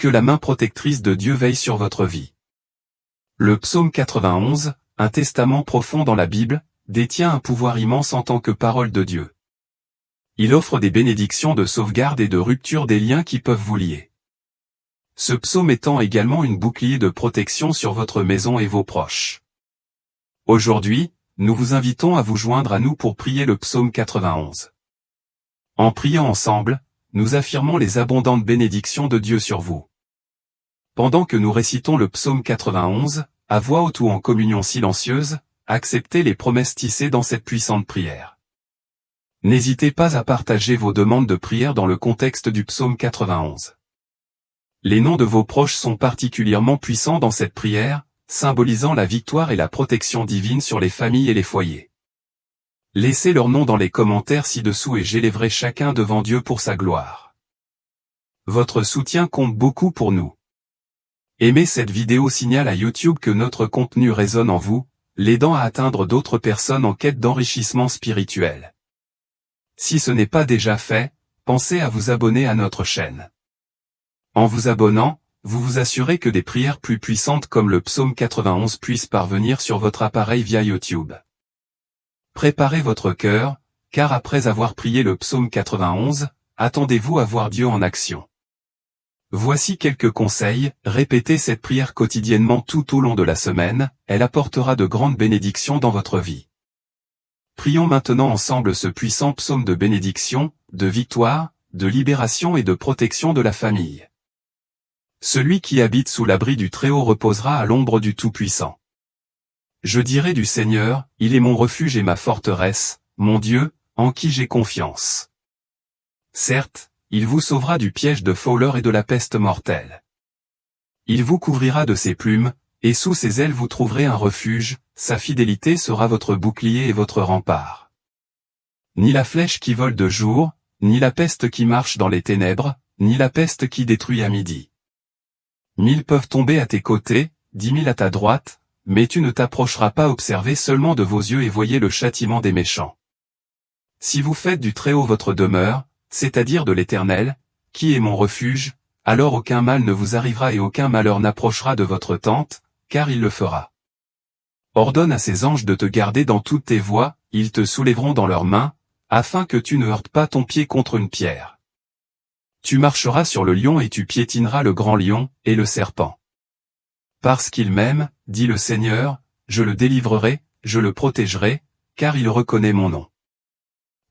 que la main protectrice de Dieu veille sur votre vie. Le psaume 91, un testament profond dans la Bible, détient un pouvoir immense en tant que parole de Dieu. Il offre des bénédictions de sauvegarde et de rupture des liens qui peuvent vous lier. Ce psaume étant également une bouclier de protection sur votre maison et vos proches. Aujourd'hui, nous vous invitons à vous joindre à nous pour prier le psaume 91. En priant ensemble, nous affirmons les abondantes bénédictions de Dieu sur vous. Pendant que nous récitons le psaume 91, à voix haute ou en communion silencieuse, acceptez les promesses tissées dans cette puissante prière. N'hésitez pas à partager vos demandes de prière dans le contexte du psaume 91. Les noms de vos proches sont particulièrement puissants dans cette prière, symbolisant la victoire et la protection divine sur les familles et les foyers. Laissez leurs noms dans les commentaires ci-dessous et j'élèverai chacun devant Dieu pour sa gloire. Votre soutien compte beaucoup pour nous. Aimez cette vidéo signale à YouTube que notre contenu résonne en vous, l'aidant à atteindre d'autres personnes en quête d'enrichissement spirituel. Si ce n'est pas déjà fait, pensez à vous abonner à notre chaîne. En vous abonnant, vous vous assurez que des prières plus puissantes comme le psaume 91 puissent parvenir sur votre appareil via YouTube. Préparez votre cœur, car après avoir prié le psaume 91, attendez-vous à voir Dieu en action. Voici quelques conseils, répétez cette prière quotidiennement tout au long de la semaine, elle apportera de grandes bénédictions dans votre vie. Prions maintenant ensemble ce puissant psaume de bénédiction, de victoire, de libération et de protection de la famille. Celui qui habite sous l'abri du Très-Haut reposera à l'ombre du Tout-Puissant. Je dirai du Seigneur, il est mon refuge et ma forteresse, mon Dieu, en qui j'ai confiance. Certes, il vous sauvera du piège de voleurs et de la peste mortelle. Il vous couvrira de ses plumes, et sous ses ailes vous trouverez un refuge, sa fidélité sera votre bouclier et votre rempart. Ni la flèche qui vole de jour, ni la peste qui marche dans les ténèbres, ni la peste qui détruit à midi. 1000 peuvent tomber à tes côtés, 10 000 à ta droite, mais tu ne t'approcheras pas. Observez seulement de vos yeux et voyez le châtiment des méchants. Si vous faites du Très-Haut votre demeure, c'est-à-dire de l'Éternel, qui est mon refuge, alors aucun mal ne vous arrivera et aucun malheur n'approchera de votre tente, car il le fera. Ordonne à ses anges de te garder dans toutes tes voies, ils te soulèveront dans leurs mains, afin que tu ne heurtes pas ton pied contre une pierre. Tu marcheras sur le lion et tu piétineras le grand lion, et le serpent. Parce qu'il m'aime, dit le Seigneur, je le délivrerai, je le protégerai, car il reconnaît mon nom.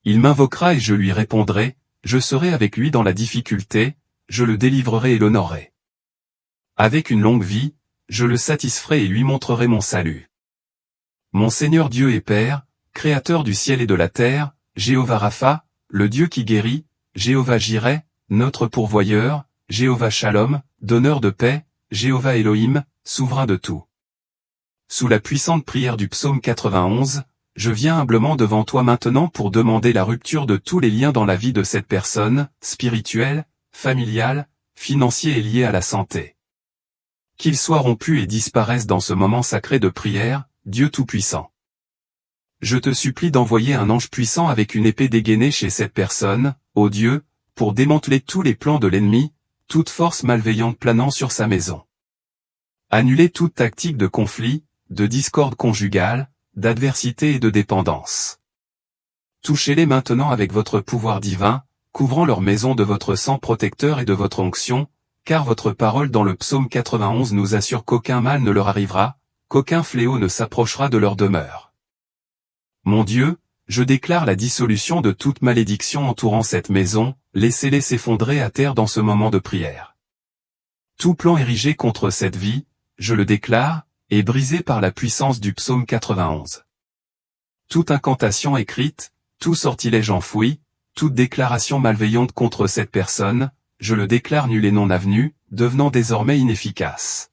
Il m'invoquera et je lui répondrai, je serai avec lui dans la difficulté, je le délivrerai et l'honorerai. Avec une longue vie, je le satisferai et lui montrerai mon salut. Mon Seigneur Dieu et Père, Créateur du ciel et de la terre, Jéhovah Rapha, le Dieu qui guérit, Jéhovah Jireh, notre pourvoyeur, Jéhovah Shalom, donneur de paix, Jéhovah Elohim, souverain de tout. Sous la puissante prière du psaume 91, je viens humblement devant toi maintenant pour demander la rupture de tous les liens dans la vie de cette personne, spirituelle, familiale, financier et lié à la santé. Qu'ils soient rompus et disparaissent dans ce moment sacré de prière, Dieu Tout-Puissant. Je te supplie d'envoyer un ange puissant avec une épée dégainée chez cette personne, ô Dieu, pour démanteler tous les plans de l'ennemi, toute force malveillante planant sur sa maison. Annulez toute tactique de conflit, de discorde conjugale, d'adversité et de dépendance. Touchez-les maintenant avec votre pouvoir divin, couvrant leur maison de votre sang protecteur et de votre onction, car votre parole dans le psaume 91 nous assure qu'aucun mal ne leur arrivera, qu'aucun fléau ne s'approchera de leur demeure. Mon Dieu, je déclare la dissolution de toute malédiction entourant cette maison, laissez-les s'effondrer à terre dans ce moment de prière. Tout plan érigé contre cette vie, je le déclare, est brisé par la puissance du psaume 91. Toute incantation écrite, tout sortilège enfoui, toute déclaration malveillante contre cette personne, je le déclare nul et non avenu, devenant désormais inefficace.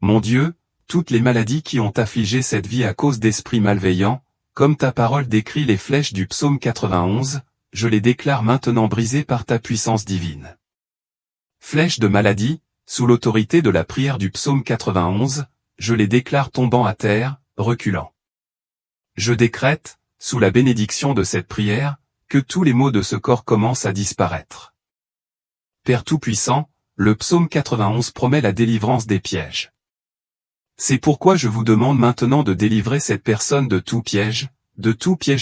Mon Dieu, toutes les maladies qui ont affligé cette vie à cause d'esprits malveillants, comme ta parole décrit les flèches du psaume 91, je les déclare maintenant brisées par ta puissance divine. Flèches de maladie, sous l'autorité de la prière du psaume 91, je les déclare tombant à terre, reculant. Je décrète, sous la bénédiction de cette prière, que tous les maux de ce corps commencent à disparaître. Père Tout-Puissant, le psaume 91 promet la délivrance des pièges. C'est pourquoi je vous demande maintenant de délivrer cette personne de tout piège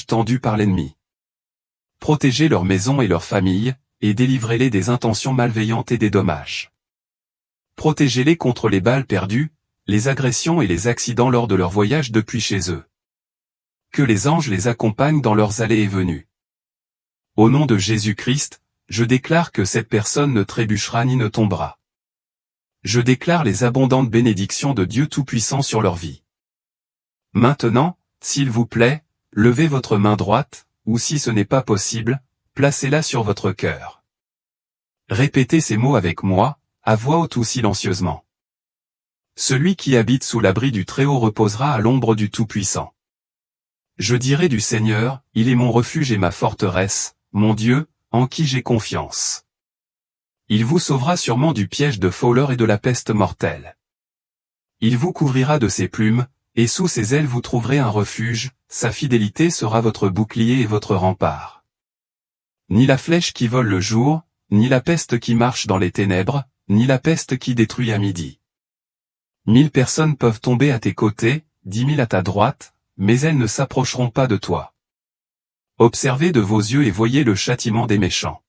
tendu par l'ennemi. Protégez leur maison et leur famille, et délivrez-les des intentions malveillantes et des dommages. Protégez-les contre les balles perdues, les agressions et les accidents lors de leur voyage depuis chez eux. Que les anges les accompagnent dans leurs allées et venues. Au nom de Jésus-Christ, je déclare que cette personne ne trébuchera ni ne tombera. Je déclare les abondantes bénédictions de Dieu Tout-Puissant sur leur vie. Maintenant, s'il vous plaît, levez votre main droite, ou si ce n'est pas possible, placez-la sur votre cœur. Répétez ces mots avec moi, à voix haute ou silencieusement. Celui qui habite sous l'abri du Très-Haut reposera à l'ombre du Tout-Puissant. Je dirai du Seigneur, il est mon refuge et ma forteresse, mon Dieu, en qui j'ai confiance. Il vous sauvera sûrement du piège de voleurs et de la peste mortelle. Il vous couvrira de ses plumes, et sous ses ailes vous trouverez un refuge, sa fidélité sera votre bouclier et votre rempart. Ni la flèche qui vole le jour, ni la peste qui marche dans les ténèbres, ni la peste qui détruit à midi. 1000 personnes peuvent tomber à tes côtés, 10 000 à ta droite, mais elles ne s'approcheront pas de toi. Observez de vos yeux et voyez le châtiment des méchants.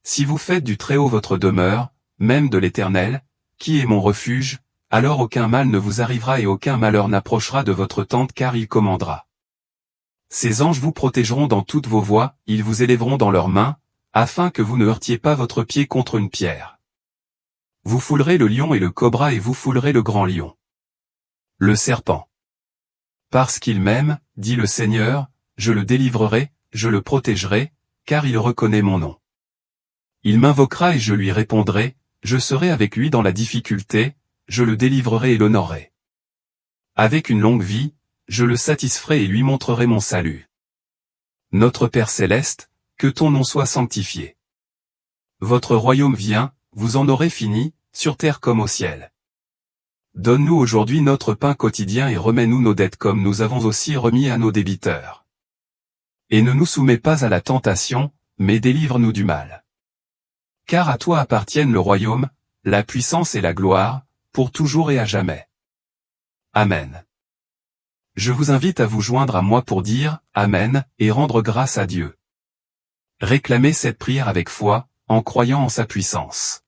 Si vous faites du Très-Haut votre demeure, même de l'Éternel, qui est mon refuge, alors aucun mal ne vous arrivera et aucun malheur n'approchera de votre tente car il commandera. Ces anges vous protégeront dans toutes vos voies, ils vous élèveront dans leurs mains, afin que vous ne heurtiez pas votre pied contre une pierre. Vous foulerez le lion et le cobra et vous foulerez le grand lion. Le serpent. Parce qu'il m'aime, dit le Seigneur, je le délivrerai, je le protégerai, car il reconnaît mon nom. Il m'invoquera et je lui répondrai, je serai avec lui dans la difficulté, je le délivrerai et l'honorerai. Avec une longue vie, je le satisferai et lui montrerai mon salut. Notre Père céleste, que ton nom soit sanctifié. Votre royaume vient, vous en aurez fini, sur terre comme au ciel. Donne-nous aujourd'hui notre pain quotidien et remets-nous nos dettes comme nous avons aussi remis à nos débiteurs. Et ne nous soumets pas à la tentation, mais délivre-nous du mal. Car à toi appartiennent le royaume, la puissance et la gloire, pour toujours et à jamais. Amen. Je vous invite à vous joindre à moi pour dire « Amen » et rendre grâce à Dieu. Réclamez cette prière avec foi, en croyant en sa puissance.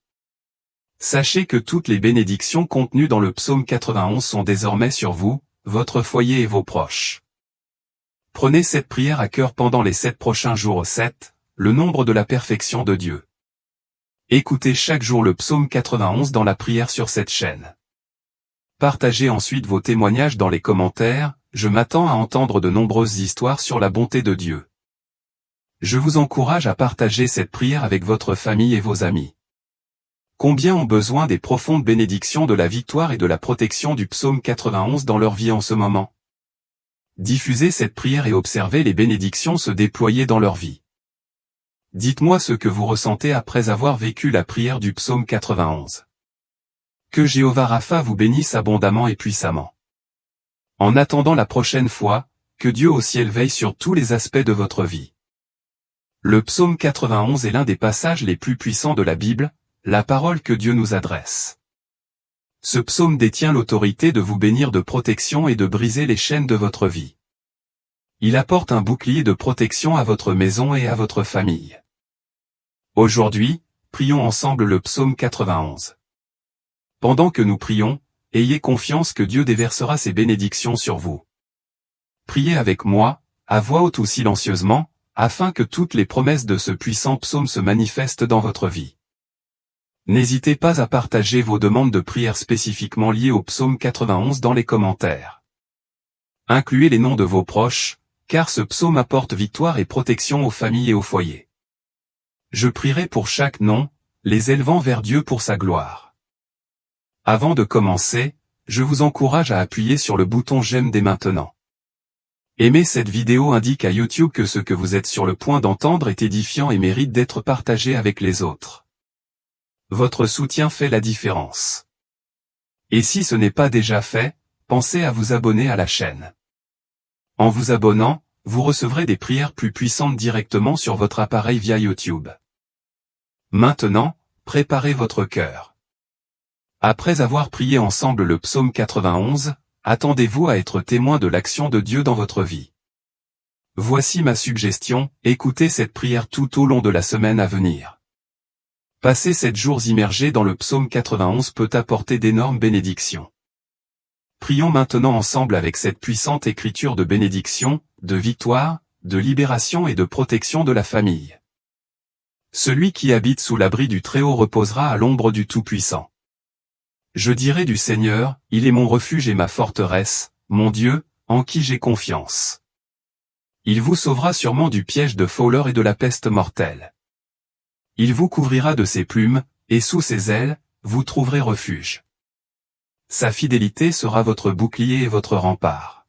Sachez que toutes les bénédictions contenues dans le psaume 91 sont désormais sur vous, votre foyer et vos proches. Prenez cette prière à cœur pendant les 7 prochains jours 7, le nombre de la perfection de Dieu. Écoutez chaque jour le psaume 91 dans la prière sur cette chaîne. Partagez ensuite vos témoignages dans les commentaires, je m'attends à entendre de nombreuses histoires sur la bonté de Dieu. Je vous encourage à partager cette prière avec votre famille et vos amis. Combien ont besoin des profondes bénédictions de la victoire et de la protection du psaume 91 dans leur vie en ce moment? Diffusez cette prière et observez les bénédictions se déployer dans leur vie. Dites-moi ce que vous ressentez après avoir vécu la prière du psaume 91. Que Jéhovah Rapha vous bénisse abondamment et puissamment. En attendant la prochaine fois, que Dieu au ciel veille sur tous les aspects de votre vie. Le psaume 91 est l'un des passages les plus puissants de la Bible, la parole que Dieu nous adresse. Ce psaume détient l'autorité de vous bénir de protection et de briser les chaînes de votre vie. Il apporte un bouclier de protection à votre maison et à votre famille. Aujourd'hui, prions ensemble le psaume 91. Pendant que nous prions, ayez confiance que Dieu déversera ses bénédictions sur vous. Priez avec moi, à voix haute ou silencieusement, afin que toutes les promesses de ce puissant psaume se manifestent dans votre vie. N'hésitez pas à partager vos demandes de prière spécifiquement liées au psaume 91 dans les commentaires. Incluez les noms de vos proches, car ce psaume apporte victoire et protection aux familles et aux foyers. Je prierai pour chaque nom, les élevant vers Dieu pour sa gloire. Avant de commencer, je vous encourage à appuyer sur le bouton j'aime dès maintenant. Aimer cette vidéo indique à YouTube que ce que vous êtes sur le point d'entendre est édifiant et mérite d'être partagé avec les autres. Votre soutien fait la différence. Et si ce n'est pas déjà fait, pensez à vous abonner à la chaîne. En vous abonnant, vous recevrez des prières plus puissantes directement sur votre appareil via YouTube. Maintenant, préparez votre cœur. Après avoir prié ensemble le psaume 91, attendez-vous à être témoin de l'action de Dieu dans votre vie. Voici ma suggestion, écoutez cette prière tout au long de la semaine à venir. Passer 7 jours immergés dans le psaume 91 peut apporter d'énormes bénédictions. Prions maintenant ensemble avec cette puissante écriture de bénédiction, de victoire, de libération et de protection de la famille. Celui qui habite sous l'abri du Très-Haut reposera à l'ombre du Tout-Puissant. Je dirai du Seigneur, il est mon refuge et ma forteresse, mon Dieu, en qui j'ai confiance. Il vous sauvera sûrement du piège de voleurs et de la peste mortelle. Il vous couvrira de ses plumes, et sous ses ailes, vous trouverez refuge. Sa fidélité sera votre bouclier et votre rempart.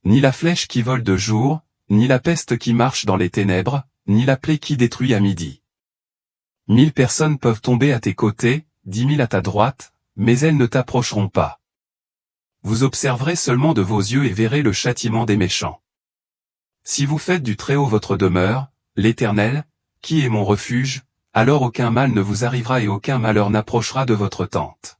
Ni la flèche qui vole de jour, ni la peste qui marche dans les ténèbres, ni la plaie qui détruit à midi. 1000 personnes peuvent tomber à tes côtés, 10 000 à ta droite, mais elles ne t'approcheront pas. Vous observerez seulement de vos yeux et verrez le châtiment des méchants. Si vous faites du Très-Haut votre demeure, l'Éternel, qui est mon refuge, alors aucun mal ne vous arrivera et aucun malheur n'approchera de votre tente.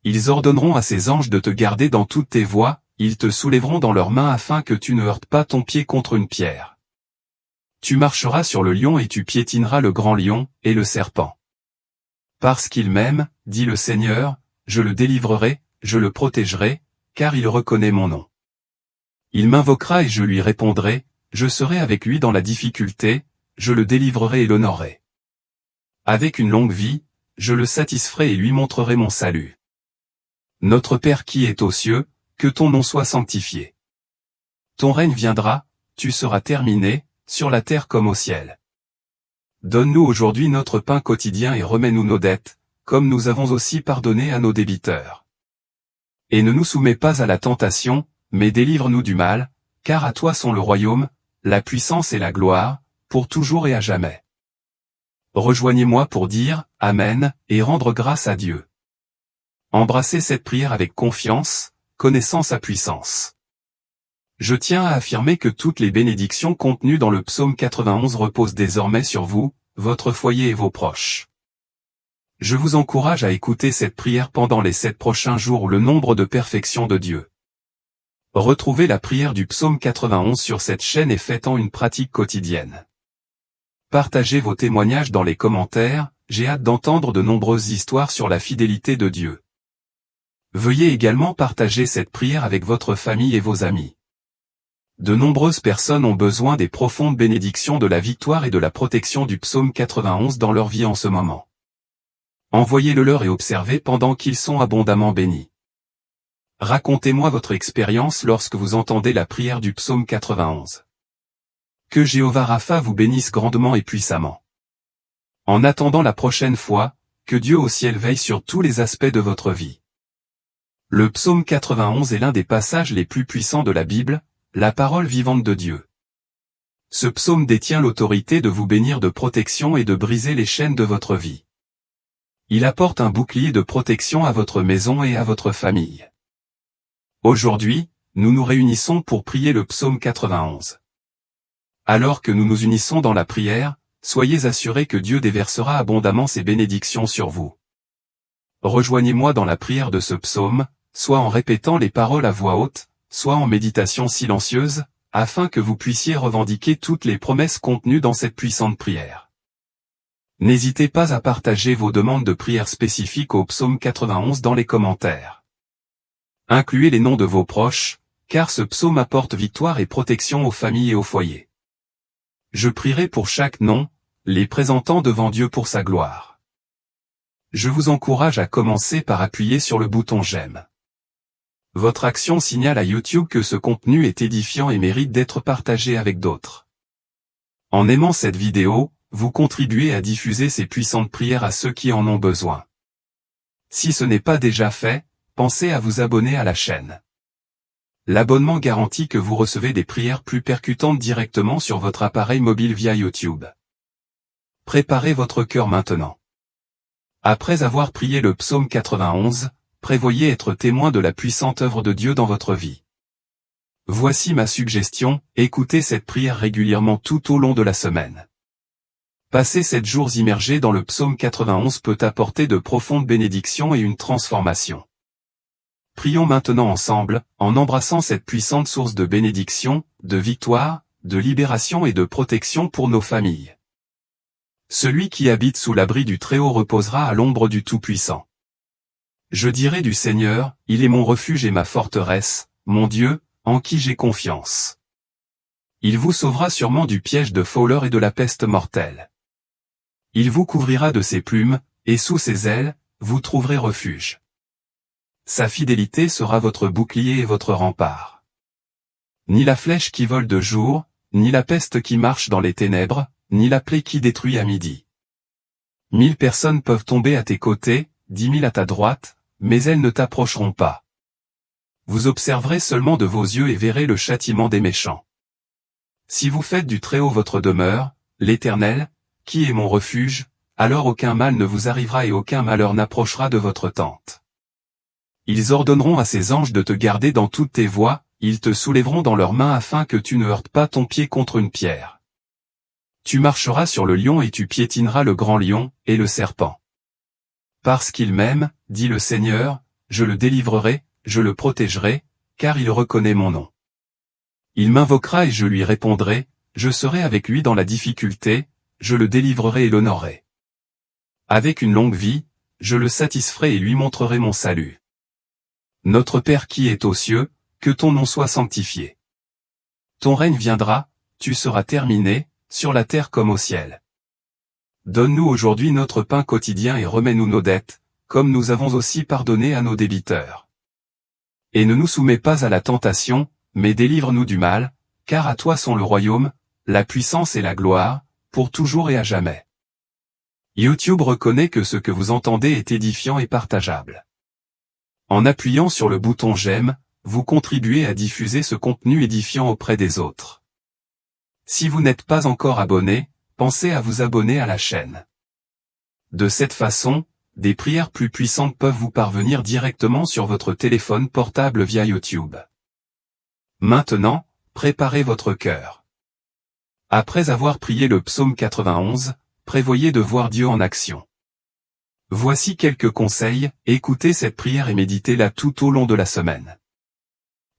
Ils ordonneront à ses anges de te garder dans toutes tes voies, ils te soulèveront dans leurs mains afin que tu ne heurtes pas ton pied contre une pierre. Tu marcheras sur le lion et tu piétineras le grand lion, et le serpent. Parce qu'il m'aime, dit le Seigneur, je le délivrerai, je le protégerai, car il reconnaît mon nom. Il m'invoquera et je lui répondrai, je serai avec lui dans la difficulté, je le délivrerai et l'honorerai. Avec une longue vie, je le satisferai et lui montrerai mon salut. Notre Père qui est aux cieux, que ton nom soit sanctifié. Ton règne viendra, tu seras terminé, sur la terre comme au ciel. Donne-nous aujourd'hui notre pain quotidien et remets-nous nos dettes, comme nous avons aussi pardonné à nos débiteurs. Et ne nous soumets pas à la tentation, mais délivre-nous du mal, car à toi sont le royaume, la puissance et la gloire, pour toujours et à jamais. Rejoignez-moi pour dire « Amen » et rendre grâce à Dieu. Embrassez cette prière avec confiance, connaissant sa puissance. Je tiens à affirmer que toutes les bénédictions contenues dans le psaume 91 reposent désormais sur vous, votre foyer et vos proches. Je vous encourage à écouter cette prière pendant les 7 prochains jours où le nombre de perfections de Dieu. Retrouvez la prière du psaume 91 sur cette chaîne et faites-en une pratique quotidienne. Partagez vos témoignages dans les commentaires, j'ai hâte d'entendre de nombreuses histoires sur la fidélité de Dieu. Veuillez également partager cette prière avec votre famille et vos amis. De nombreuses personnes ont besoin des profondes bénédictions de la victoire et de la protection du psaume 91 dans leur vie en ce moment. Envoyez-le leur et observez pendant qu'ils sont abondamment bénis. Racontez-moi votre expérience lorsque vous entendez la prière du psaume 91. Que Jéhovah Rapha vous bénisse grandement et puissamment. En attendant la prochaine fois, que Dieu au ciel veille sur tous les aspects de votre vie. Le psaume 91 est l'un des passages les plus puissants de la Bible, la parole vivante de Dieu. Ce psaume détient l'autorité de vous bénir de protection et de briser les chaînes de votre vie. Il apporte un bouclier de protection à votre maison et à votre famille. Aujourd'hui, nous nous réunissons pour prier le psaume 91. Alors que nous nous unissons dans la prière, soyez assurés que Dieu déversera abondamment ses bénédictions sur vous. Rejoignez-moi dans la prière de ce psaume, soit en répétant les paroles à voix haute, soit en méditation silencieuse, afin que vous puissiez revendiquer toutes les promesses contenues dans cette puissante prière. N'hésitez pas à partager vos demandes de prière spécifiques au psaume 91 dans les commentaires. Incluez les noms de vos proches, car ce psaume apporte victoire et protection aux familles et aux foyers. Je prierai pour chaque nom, les présentant devant Dieu pour sa gloire. Je vous encourage à commencer par appuyer sur le bouton j'aime. Votre action signale à YouTube que ce contenu est édifiant et mérite d'être partagé avec d'autres. En aimant cette vidéo, vous contribuez à diffuser ces puissantes prières à ceux qui en ont besoin. Si ce n'est pas déjà fait, pensez à vous abonner à la chaîne. L'abonnement garantit que vous recevez des prières plus percutantes directement sur votre appareil mobile via YouTube. Préparez votre cœur maintenant. Après avoir prié le psaume 91, prévoyez être témoin de la puissante œuvre de Dieu dans votre vie. Voici ma suggestion, écoutez cette prière régulièrement tout au long de la semaine. Passer 7 jours immergés dans le psaume 91 peut apporter de profondes bénédictions et une transformation. Prions maintenant ensemble, en embrassant cette puissante source de bénédiction, de victoire, de libération et de protection pour nos familles. Celui qui habite sous l'abri du Très-Haut reposera à l'ombre du Tout-Puissant. Je dirai du Seigneur, il est mon refuge et ma forteresse, mon Dieu, en qui j'ai confiance. Il vous sauvera sûrement du piège de voleurs et de la peste mortelle. Il vous couvrira de ses plumes, et sous ses ailes, vous trouverez refuge. Sa fidélité sera votre bouclier et votre rempart. Ni la flèche qui vole de jour, ni la peste qui marche dans les ténèbres, ni la plaie qui détruit à midi. 1000 personnes peuvent tomber à tes côtés, 10 000 à ta droite, mais elles ne t'approcheront pas. Vous observerez seulement de vos yeux et verrez le châtiment des méchants. Si vous faites du Très-Haut votre demeure, l'Éternel, qui est mon refuge, alors aucun mal ne vous arrivera et aucun malheur n'approchera de votre tente. Ils ordonneront à ses anges de te garder dans toutes tes voies, ils te soulèveront dans leurs mains afin que tu ne heurtes pas ton pied contre une pierre. Tu marcheras sur le lion et tu piétineras le grand lion, et le serpent. Parce qu'il m'aime, dit le Seigneur, je le délivrerai, je le protégerai, car il reconnaît mon nom. Il m'invoquera et je lui répondrai, je serai avec lui dans la difficulté, je le délivrerai et l'honorerai. Avec une longue vie, je le satisferai et lui montrerai mon salut. Notre Père qui est aux cieux, que ton nom soit sanctifié. Ton règne viendra, tu seras terminé, sur la terre comme au ciel. Donne-nous aujourd'hui notre pain quotidien et remets-nous nos dettes, comme nous avons aussi pardonné à nos débiteurs. Et ne nous soumets pas à la tentation, mais délivre-nous du mal, car à toi sont le royaume, la puissance et la gloire, pour toujours et à jamais. YouTube reconnaît que ce que vous entendez est édifiant et partageable. En appuyant sur le bouton j'aime, vous contribuez à diffuser ce contenu édifiant auprès des autres. Si vous n'êtes pas encore abonné, pensez à vous abonner à la chaîne. De cette façon, des prières plus puissantes peuvent vous parvenir directement sur votre téléphone portable via YouTube. Maintenant, préparez votre cœur. Après avoir prié le psaume 91, prévoyez de voir Dieu en action. Voici quelques conseils, écoutez cette prière et méditez-la tout au long de la semaine.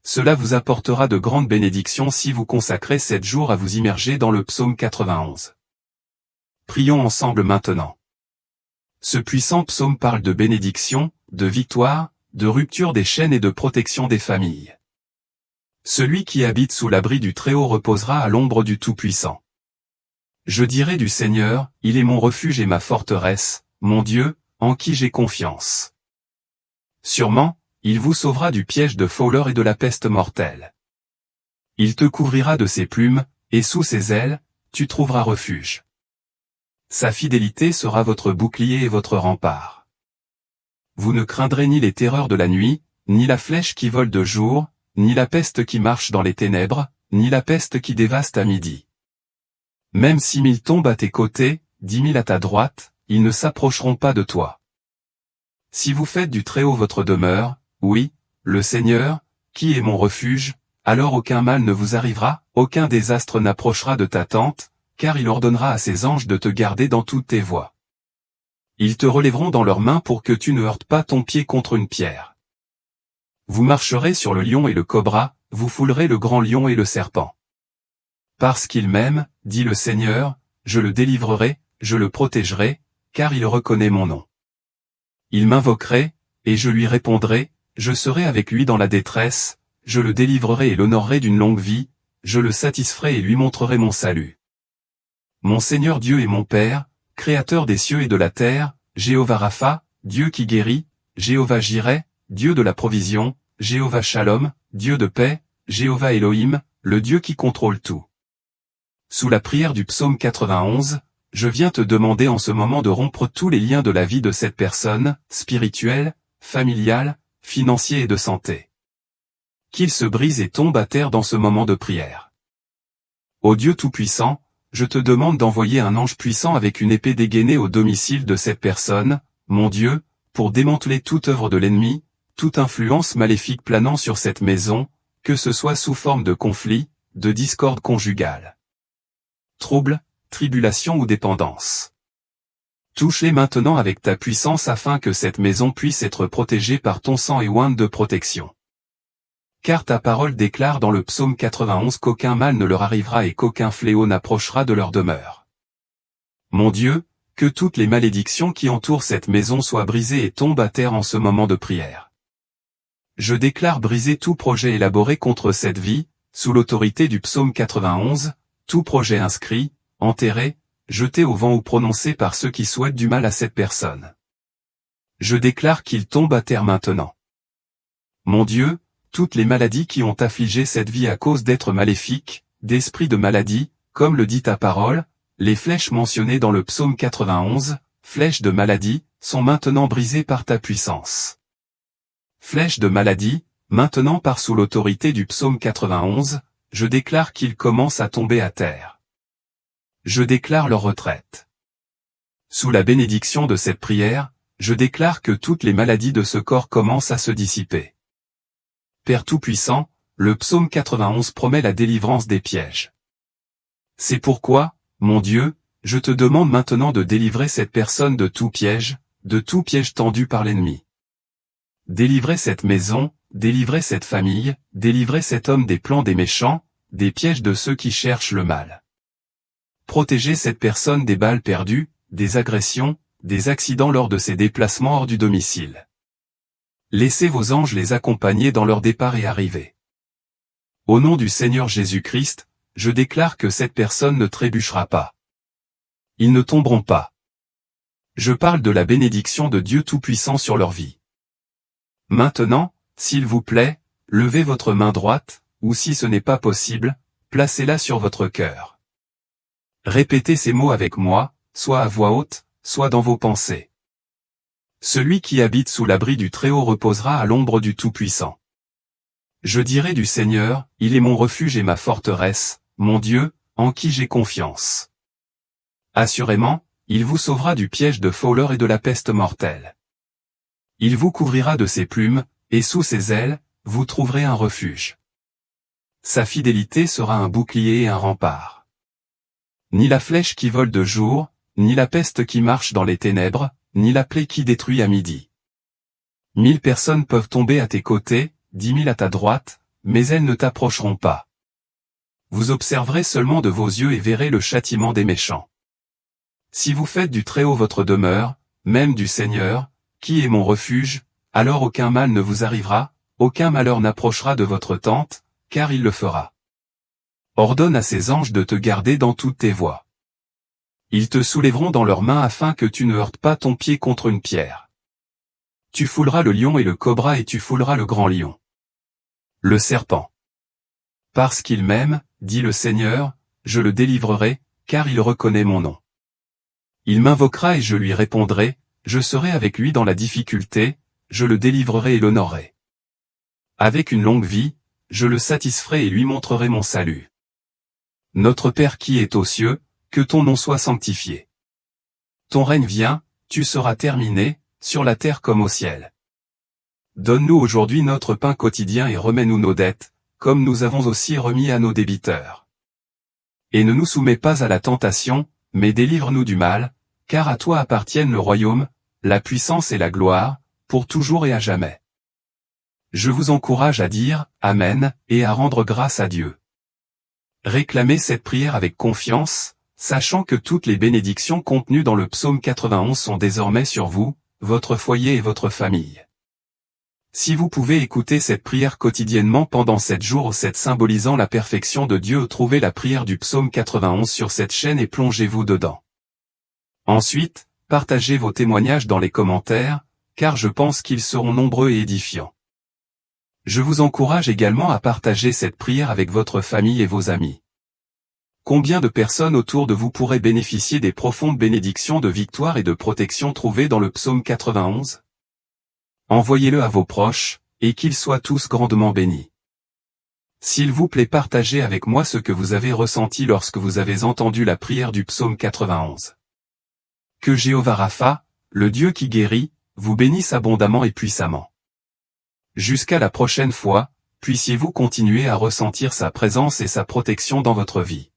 Cela vous apportera de grandes bénédictions si vous consacrez 7 jours à vous immerger dans le psaume 91. Prions ensemble maintenant. Ce puissant psaume parle de bénédiction, de victoire, de rupture des chaînes et de protection des familles. Celui qui habite sous l'abri du Très-Haut reposera à l'ombre du Tout-Puissant. Je dirai du Seigneur, il est mon refuge et ma forteresse, mon Dieu, en qui j'ai confiance. Sûrement, il vous sauvera du piège de voleurs et de la peste mortelle. Il te couvrira de ses plumes, et sous ses ailes, tu trouveras refuge. Sa fidélité sera votre bouclier et votre rempart. Vous ne craindrez ni les terreurs de la nuit, ni la flèche qui vole de jour, ni la peste qui marche dans les ténèbres, ni la peste qui dévaste à midi. Même 6000 tombent à tes côtés, 10 000 à ta droite, ils ne s'approcheront pas de toi. Si vous faites du Très-Haut votre demeure, oui, le Seigneur, qui est mon refuge, alors aucun mal ne vous arrivera, aucun désastre n'approchera de ta tente, car il ordonnera à ses anges de te garder dans toutes tes voies. Ils te relèveront dans leurs mains pour que tu ne heurtes pas ton pied contre une pierre. Vous marcherez sur le lion et le cobra, vous foulerez le grand lion et le serpent. Parce qu'il m'aime, dit le Seigneur, je le délivrerai, je le protégerai, car il reconnaît mon nom. Il m'invoquerait, et je lui répondrai, je serai avec lui dans la détresse, je le délivrerai et l'honorerai d'une longue vie, je le satisferai et lui montrerai mon salut. Mon Seigneur Dieu est mon Père, Créateur des cieux et de la terre, Jéhovah Rapha, Dieu qui guérit, Jéhovah Jireh, Dieu de la provision, Jéhovah Shalom, Dieu de paix, Jéhovah Elohim, le Dieu qui contrôle tout. Sous la prière du psaume 91, je viens te demander en ce moment de rompre tous les liens de la vie de cette personne, spirituelle, familiale, financier et de santé. Qu'il se brise et tombe à terre dans ce moment de prière. Ô Dieu Tout-Puissant, je te demande d'envoyer un ange puissant avec une épée dégainée au domicile de cette personne, mon Dieu, pour démanteler toute œuvre de l'ennemi, toute influence maléfique planant sur cette maison, que ce soit sous forme de conflit, de discorde conjugale. Trouble, tribulation ou dépendance. Touche-les maintenant avec ta puissance afin que cette maison puisse être protégée par ton sang et ointe de protection. Car ta parole déclare dans le psaume 91 qu'aucun mal ne leur arrivera et qu'aucun fléau n'approchera de leur demeure. Mon Dieu, que toutes les malédictions qui entourent cette maison soient brisées et tombent à terre en ce moment de prière. Je déclare briser tout projet élaboré contre cette vie, sous l'autorité du psaume 91, tout projet inscrit, enterré, jeté au vent ou prononcé par ceux qui souhaitent du mal à cette personne. Je déclare qu'il tombe à terre maintenant. Mon Dieu, toutes les maladies qui ont affligé cette vie à cause d'êtres maléfiques, d'esprits de maladie, comme le dit ta parole, les flèches mentionnées dans le psaume 91, flèches de maladie, sont maintenant brisées par ta puissance. Flèches de maladie, maintenant par sous l'autorité du psaume 91, je déclare qu'ils commencent à tomber à terre. Je déclare leur retraite. Sous la bénédiction de cette prière, je déclare que toutes les maladies de ce corps commencent à se dissiper. Père Tout-Puissant, le psaume 91 promet la délivrance des pièges. C'est pourquoi, mon Dieu, je te demande maintenant de délivrer cette personne de tout piège tendu par l'ennemi. Délivrez cette maison, délivrez cette famille, délivrez cet homme des plans des méchants, des pièges de ceux qui cherchent le mal. Protégez cette personne des balles perdues, des agressions, des accidents lors de ses déplacements hors du domicile. Laissez vos anges les accompagner dans leur départ et arrivée. Au nom du Seigneur Jésus-Christ, je déclare que cette personne ne trébuchera pas. Ils ne tomberont pas. Je parle de la bénédiction de Dieu Tout-Puissant sur leur vie. Maintenant, s'il vous plaît, levez votre main droite, ou si ce n'est pas possible, placez-la sur votre cœur. Répétez ces mots avec moi, soit à voix haute, soit dans vos pensées. Celui qui habite sous l'abri du Très-Haut reposera à l'ombre du Tout-Puissant. Je dirai du Seigneur, il est mon refuge et ma forteresse, mon Dieu, en qui j'ai confiance. Assurément, il vous sauvera du piège de voleurs et de la peste mortelle. Il vous couvrira de ses plumes, et sous ses ailes, vous trouverez un refuge. Sa fidélité sera un bouclier et un rempart. Ni la flèche qui vole de jour, ni la peste qui marche dans les ténèbres, ni la plaie qui détruit à midi. 1000 personnes peuvent tomber à tes côtés, 10 000 à ta droite, mais elles ne t'approcheront pas. Vous observerez seulement de vos yeux et verrez le châtiment des méchants. Si vous faites du Très-Haut votre demeure, même du Seigneur, qui est mon refuge, alors aucun mal ne vous arrivera, aucun malheur n'approchera de votre tente, car il le fera. Ordonne à ses anges de te garder dans toutes tes voies. Ils te soulèveront dans leurs mains afin que tu ne heurtes pas ton pied contre une pierre. Tu fouleras le lion et le cobra et tu fouleras le grand lion. Le serpent. Parce qu'il m'aime, dit le Seigneur, je le délivrerai, car il reconnaît mon nom. Il m'invoquera et je lui répondrai, je serai avec lui dans la difficulté, je le délivrerai et l'honorerai. Avec une longue vie, je le satisferai et lui montrerai mon salut. Notre Père qui est aux cieux, que ton nom soit sanctifié. Ton règne vient, tu seras terminé, sur la terre comme au ciel. Donne-nous aujourd'hui notre pain quotidien et remets-nous nos dettes, comme nous avons aussi remis à nos débiteurs. Et ne nous soumets pas à la tentation, mais délivre-nous du mal, car à toi appartiennent le royaume, la puissance et la gloire, pour toujours et à jamais. Je vous encourage à dire « Amen » et à rendre grâce à Dieu. Réclamez cette prière avec confiance, sachant que toutes les bénédictions contenues dans le psaume 91 sont désormais sur vous, votre foyer et votre famille. Si vous pouvez écouter cette prière quotidiennement pendant 7 jours, 7 symbolisant la perfection de Dieu, trouvez la prière du psaume 91 sur cette chaîne et plongez-vous dedans. Ensuite, partagez vos témoignages dans les commentaires, car je pense qu'ils seront nombreux et édifiants. Je vous encourage également à partager cette prière avec votre famille et vos amis. Combien de personnes autour de vous pourraient bénéficier des profondes bénédictions de victoire et de protection trouvées dans le psaume 91? Envoyez-le à vos proches, et qu'ils soient tous grandement bénis. S'il vous plaît, partagez avec moi ce que vous avez ressenti lorsque vous avez entendu la prière du psaume 91. Que Jéhovah Rapha, le Dieu qui guérit, vous bénisse abondamment et puissamment. Jusqu'à la prochaine fois, puissiez-vous continuer à ressentir sa présence et sa protection dans votre vie.